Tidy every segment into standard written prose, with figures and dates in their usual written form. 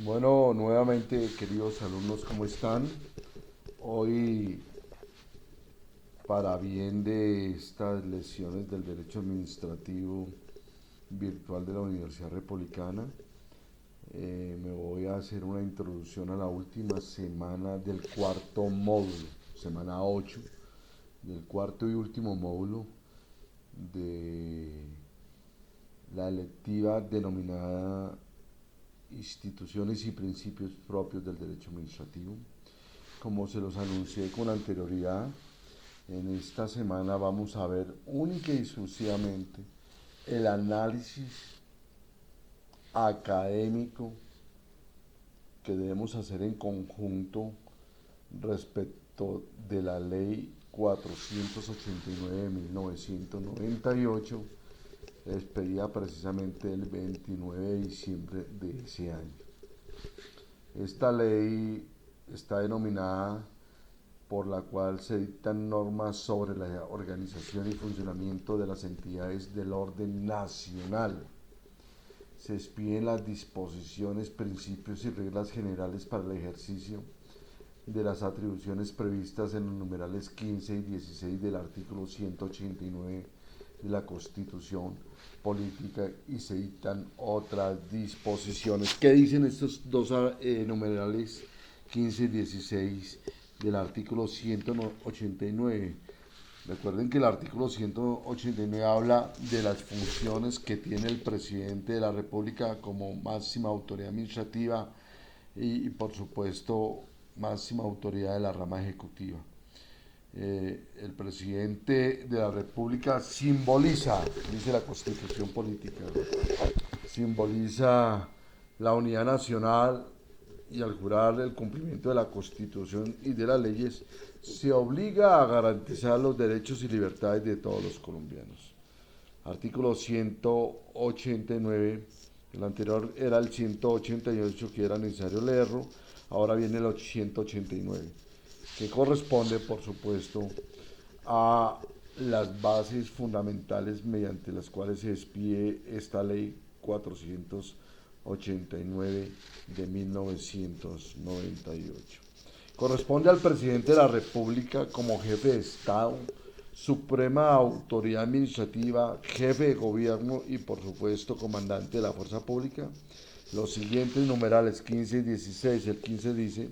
Bueno, nuevamente, queridos alumnos, ¿cómo están? Hoy, para bien de estas lecciones del derecho administrativo virtual de la Universidad Republicana, me voy a hacer una introducción a la última semana del cuarto módulo, semana 8 del cuarto y último módulo de la electiva denominada Instituciones y Principios Propios del Derecho Administrativo. Como se los anuncié con anterioridad, en esta semana vamos a ver única y exclusivamente el análisis académico que debemos hacer en conjunto respecto de la ley 489 de 1998, expedida precisamente el 29 de diciembre de ese año. Esta ley está denominada por la cual se dictan normas sobre la organización y funcionamiento de las entidades del orden nacional. Se expiden las disposiciones, principios y reglas generales para el ejercicio de las atribuciones previstas en los numerales 15 y 16 del artículo 189 de la Constitución Política y se dictan otras disposiciones. ¿Qué dicen estos dos numerales 15 y 16 del artículo 189? Recuerden que el artículo 189 habla de las funciones que tiene el presidente de la República como máxima autoridad administrativa por supuesto, máxima autoridad de la rama ejecutiva. El presidente de la República simboliza, dice la Constitución Política, simboliza la unidad nacional y al jurar el cumplimiento de la Constitución y de las leyes se obliga a garantizar los derechos y libertades de todos los colombianos. Artículo 189, el anterior era el 188 que era necesario leerlo, ahora viene el 189, que corresponde por supuesto a las bases fundamentales mediante las cuales se expide esta ley 489 de 1998. Corresponde al presidente de la República como jefe de Estado, suprema autoridad administrativa, jefe de gobierno y por supuesto comandante de la fuerza pública. Los siguientes numerales 15 y 16, el 15 dice: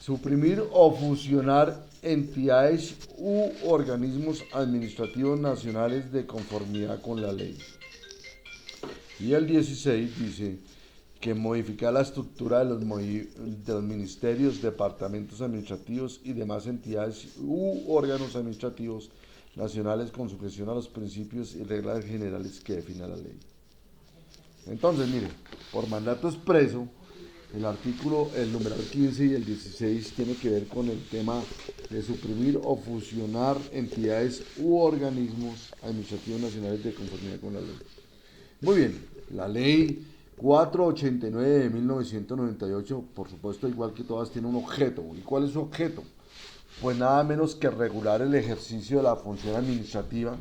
suprimir o fusionar entidades u organismos administrativos nacionales de conformidad con la ley. Y el 16 dice que modificar la estructura de los ministerios, departamentos administrativos y demás entidades u órganos administrativos nacionales con sujeción a los principios y reglas generales que define la ley. Entonces, mire, por mandato expreso, el numeral 15 y el 16 tiene que ver con el tema de suprimir o fusionar entidades u organismos administrativos nacionales de conformidad con la ley. Muy bien, la ley 489 de 1998, por supuesto, igual que todas, tiene un objeto. ¿Y cuál es su objeto? Pues nada menos que regular el ejercicio de la función administrativa,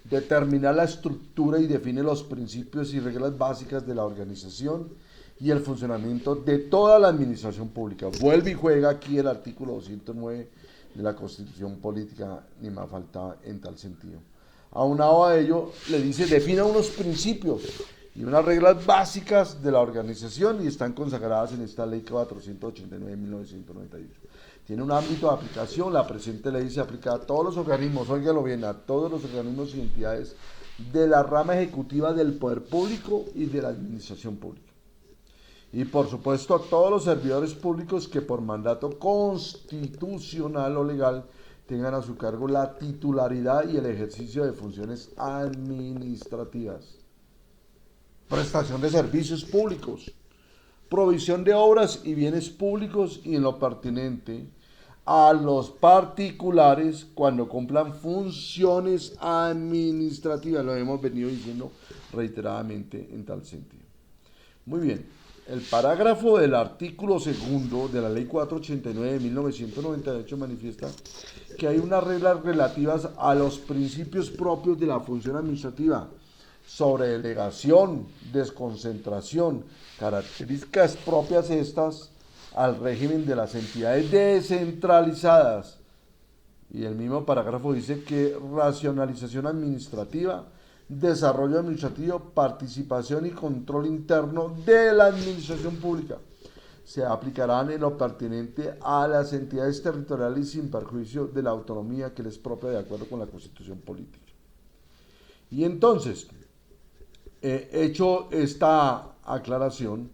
determinar la estructura y define los principios y reglas básicas de la organización y el funcionamiento de toda la administración pública. Vuelve y juega aquí el artículo 209 de la Constitución Política, ni más faltaba en tal sentido. Aunado a ello, le dice, defina unos principios y unas reglas básicas de la organización y están consagradas en esta ley 489 de 1998. Tiene un ámbito de aplicación, la presente ley se aplica a todos los organismos, óigalo bien, a todos los organismos y entidades de la rama ejecutiva del poder público y de la administración pública. Y por supuesto a todos los servidores públicos que por mandato constitucional o legal tengan a su cargo la titularidad y el ejercicio de funciones administrativas, prestación de servicios públicos, provisión de obras y bienes públicos y en lo pertinente a los particulares cuando cumplan funciones administrativas. Lo hemos venido diciendo reiteradamente en tal sentido. Muy bien, el parágrafo del artículo segundo de la ley 489 de 1998 manifiesta que hay unas reglas relativas a los principios propios de la función administrativa, sobre delegación, desconcentración, características propias estas al régimen de las entidades descentralizadas. Y el mismo parágrafo dice que racionalización administrativa, desarrollo administrativo, participación y control interno de la administración pública se aplicarán en lo pertinente a las entidades territoriales sin perjuicio de la autonomía que les propia de acuerdo con la Constitución política. Y entonces, hecho esta aclaración,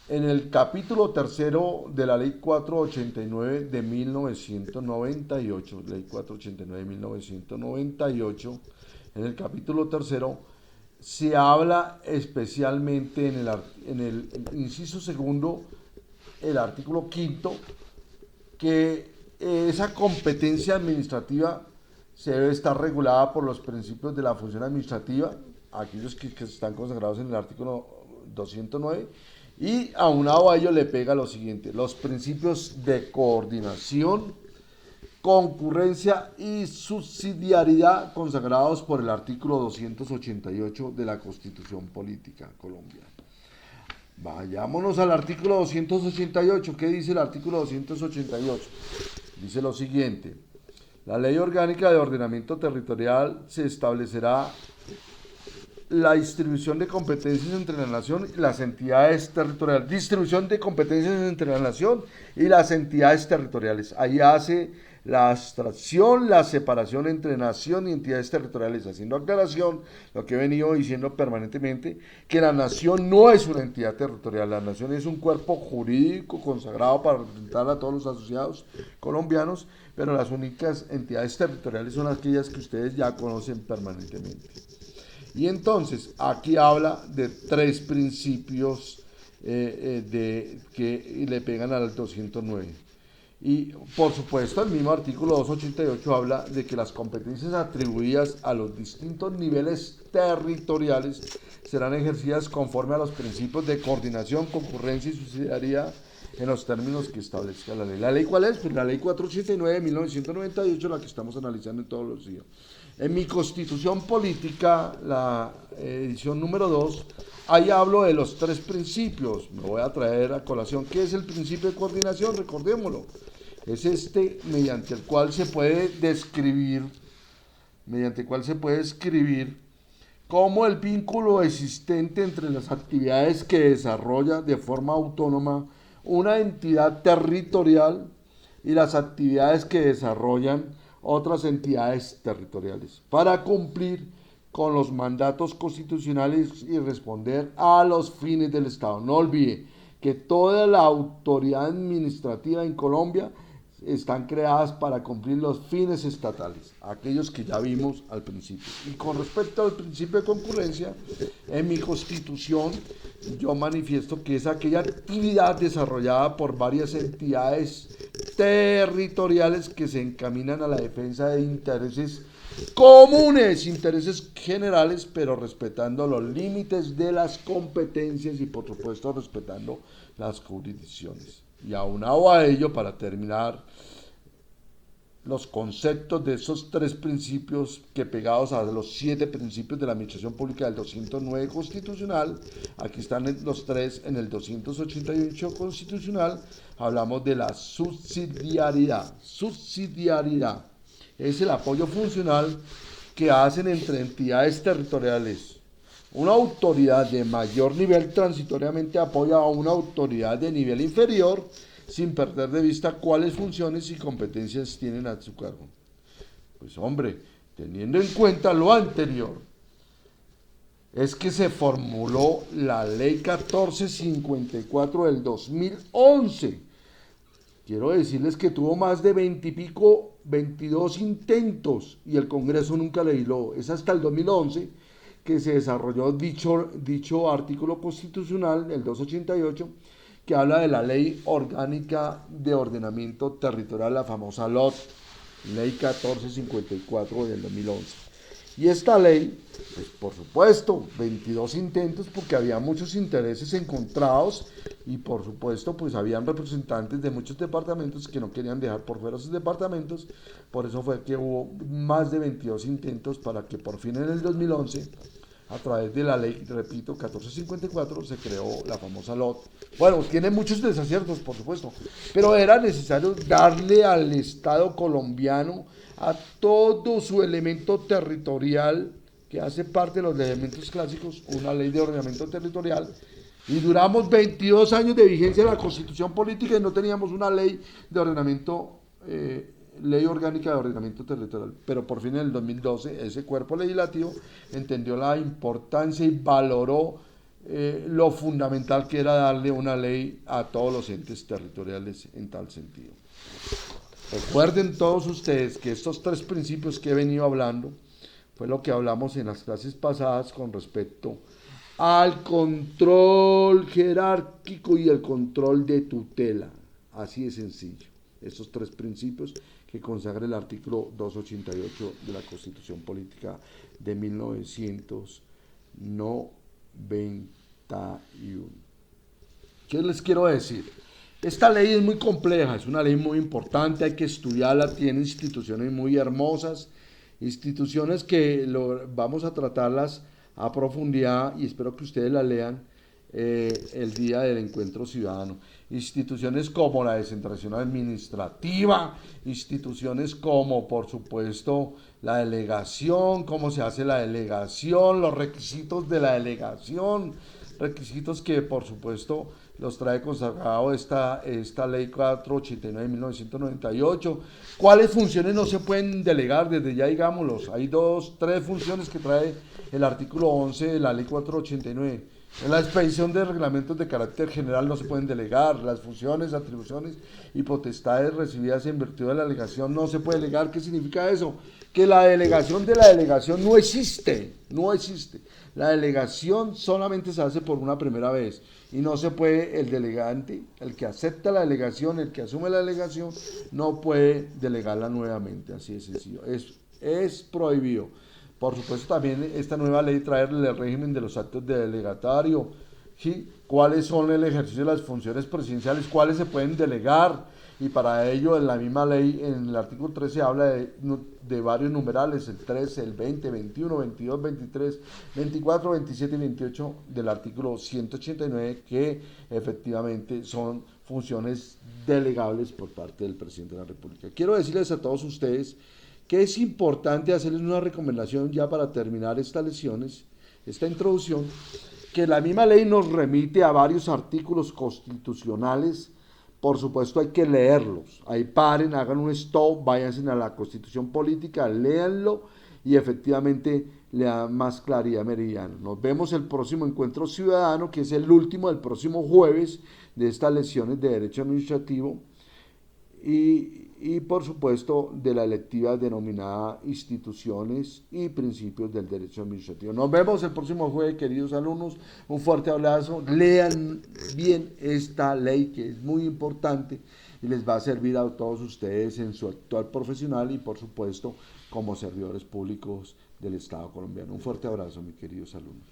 en el capítulo tercero de la Ley 489 de 1998, Ley 489 de 1998, en el capítulo tercero, se habla especialmente en el inciso segundo, el artículo quinto, que esa competencia administrativa se debe estar regulada por los principios de la función administrativa, aquellos que están consagrados en el artículo 209, y aunado a ello le pega lo siguiente: los principios de coordinación, concurrencia y subsidiariedad consagrados por el artículo 288 de la Constitución Política Colombiana. Vayámonos al artículo 288. ¿Qué dice el artículo 288? Dice lo siguiente: la Ley Orgánica de Ordenamiento Territorial se establecerá la distribución de competencias entre la nación y las entidades territoriales. Distribución de competencias entre la nación y las entidades territoriales. Ahí hace la abstracción, la separación entre nación y entidades territoriales, haciendo aclaración, lo que he venido diciendo permanentemente, que la nación no es una entidad territorial, la nación es un cuerpo jurídico consagrado para representar a todos los asociados colombianos, pero las únicas entidades territoriales son aquellas que ustedes ya conocen permanentemente. Y entonces, aquí habla de tres principios que le pegan al 209. Y por supuesto el mismo artículo 288 habla de que las competencias atribuidas a los distintos niveles territoriales serán ejercidas conforme a los principios de coordinación, concurrencia y subsidiariedad en los términos que establezca la ley. ¿La ley cuál es? Pues la ley 489 de 1998, la que estamos analizando en todos los días. En mi Constitución Política, la edición número 2, ahí hablo de los tres principios. Me voy a traer a colación. ¿Qué es el principio de coordinación? Recordémoslo. Es mediante el cual se puede describir, cómo el vínculo existente entre las actividades que desarrolla de forma autónoma una entidad territorial y las actividades que desarrollan otras entidades territoriales para cumplir con los mandatos constitucionales y responder a los fines del Estado. No olvide que toda la autoridad administrativa en Colombia están creadas para cumplir los fines estatales, aquellos que ya vimos al principio. Y con respecto al principio de concurrencia, en mi Constitución yo manifiesto que es aquella actividad desarrollada por varias entidades territoriales que se encaminan a la defensa de intereses comunes, intereses generales, pero respetando los límites de las competencias y por supuesto respetando las jurisdicciones. Y aunado a ello, para terminar, los conceptos de esos tres principios que pegados a los 7 principios de la administración pública del 209 constitucional, aquí están los tres en el 288 constitucional, hablamos de la subsidiariedad. Subsidiariedad es el apoyo funcional que hacen entre entidades territoriales. Una autoridad de mayor nivel transitoriamente apoya a una autoridad de nivel inferior sin perder de vista cuáles funciones y competencias tienen a su cargo. Pues hombre, teniendo en cuenta lo anterior, es que se formuló la Ley 1454 del 2011. Quiero decirles que tuvo más de 22 intentos y el Congreso nunca legisló. Es hasta el 2011 que se desarrolló dicho artículo constitucional, el 288, que habla de la Ley Orgánica de Ordenamiento Territorial, la famosa LOT, Ley 1454 del 2011. Y esta ley, pues por supuesto, 22 intentos porque había muchos intereses encontrados y por supuesto pues habían representantes de muchos departamentos que no querían dejar por fuera sus departamentos, por eso fue que hubo más de 22 intentos para que por fin en el 2011 a través de la ley, repito, 1454, se creó la famosa LOT. Bueno, tiene muchos desaciertos, por supuesto, pero era necesario darle al Estado colombiano, a todo su elemento territorial, que hace parte de los elementos clásicos, una ley de ordenamiento territorial. Y duramos 22 años de vigencia de la Constitución Política y no teníamos una ley de ordenamiento, ley orgánica de ordenamiento territorial. Pero por fin en el 2012 ese cuerpo legislativo entendió la importancia y valoró lo fundamental que era darle una ley a todos los entes territoriales en tal sentido. Recuerden todos ustedes que estos tres principios que he venido hablando fue lo que hablamos en las clases pasadas con respecto al control jerárquico y el control de tutela. Así de sencillo. Estos tres principios que consagra el artículo 288 de la Constitución Política de 1991. ¿Qué les quiero decir? Esta ley es muy compleja, es una ley muy importante, hay que estudiarla, tiene instituciones muy hermosas, instituciones que vamos a tratarlas a profundidad y espero que ustedes la lean el día del encuentro ciudadano. Instituciones como la descentralización administrativa, instituciones como, por supuesto, la delegación, cómo se hace la delegación, los requisitos de la delegación, requisitos que, por supuesto, los trae consagrado esta ley 489 de 1998. ¿Cuáles funciones no se pueden delegar? Desde ya digámoslos, hay tres funciones que trae el artículo 11 de la ley 489. En la expedición de reglamentos de carácter general no se pueden delegar. Las funciones, atribuciones y potestades recibidas en virtud de la delegación no se puede delegar. ¿Qué significa eso? Que la delegación de la delegación no existe, no existe. La delegación solamente se hace por una primera vez y no se puede, el delegante, el que acepta la delegación, el que asume la delegación, no puede delegarla nuevamente, así de sencillo. Es prohibido. Por supuesto, también esta nueva ley trae el régimen de los actos de delegatario, ¿sí? Cuáles son el ejercicio de las funciones presidenciales, cuáles se pueden delegar, y para ello en la misma ley, en el artículo 13 habla de varios numerales, el 13, el 20, 21, 22, 23, 24, 27 y 28 del artículo 189, que efectivamente son funciones delegables por parte del presidente de la República. Quiero decirles a todos ustedes que es importante hacerles una recomendación ya para terminar estas lecciones, esta introducción, que la misma ley nos remite a varios artículos constitucionales. Por supuesto hay que leerlos, ahí paren, hagan un stop, váyanse a la Constitución Política, léanlo y efectivamente le dan más claridad meridiana. Nos vemos el próximo encuentro ciudadano, que es el último del próximo jueves de estas lecciones de Derecho Administrativo y por supuesto de la electiva denominada Instituciones y Principios del Derecho Administrativo. Nos vemos el próximo jueves, queridos alumnos, un fuerte abrazo, lean bien esta ley que es muy importante y les va a servir a todos ustedes en su actual profesional y por supuesto como servidores públicos del Estado colombiano. Un fuerte abrazo, mis queridos alumnos.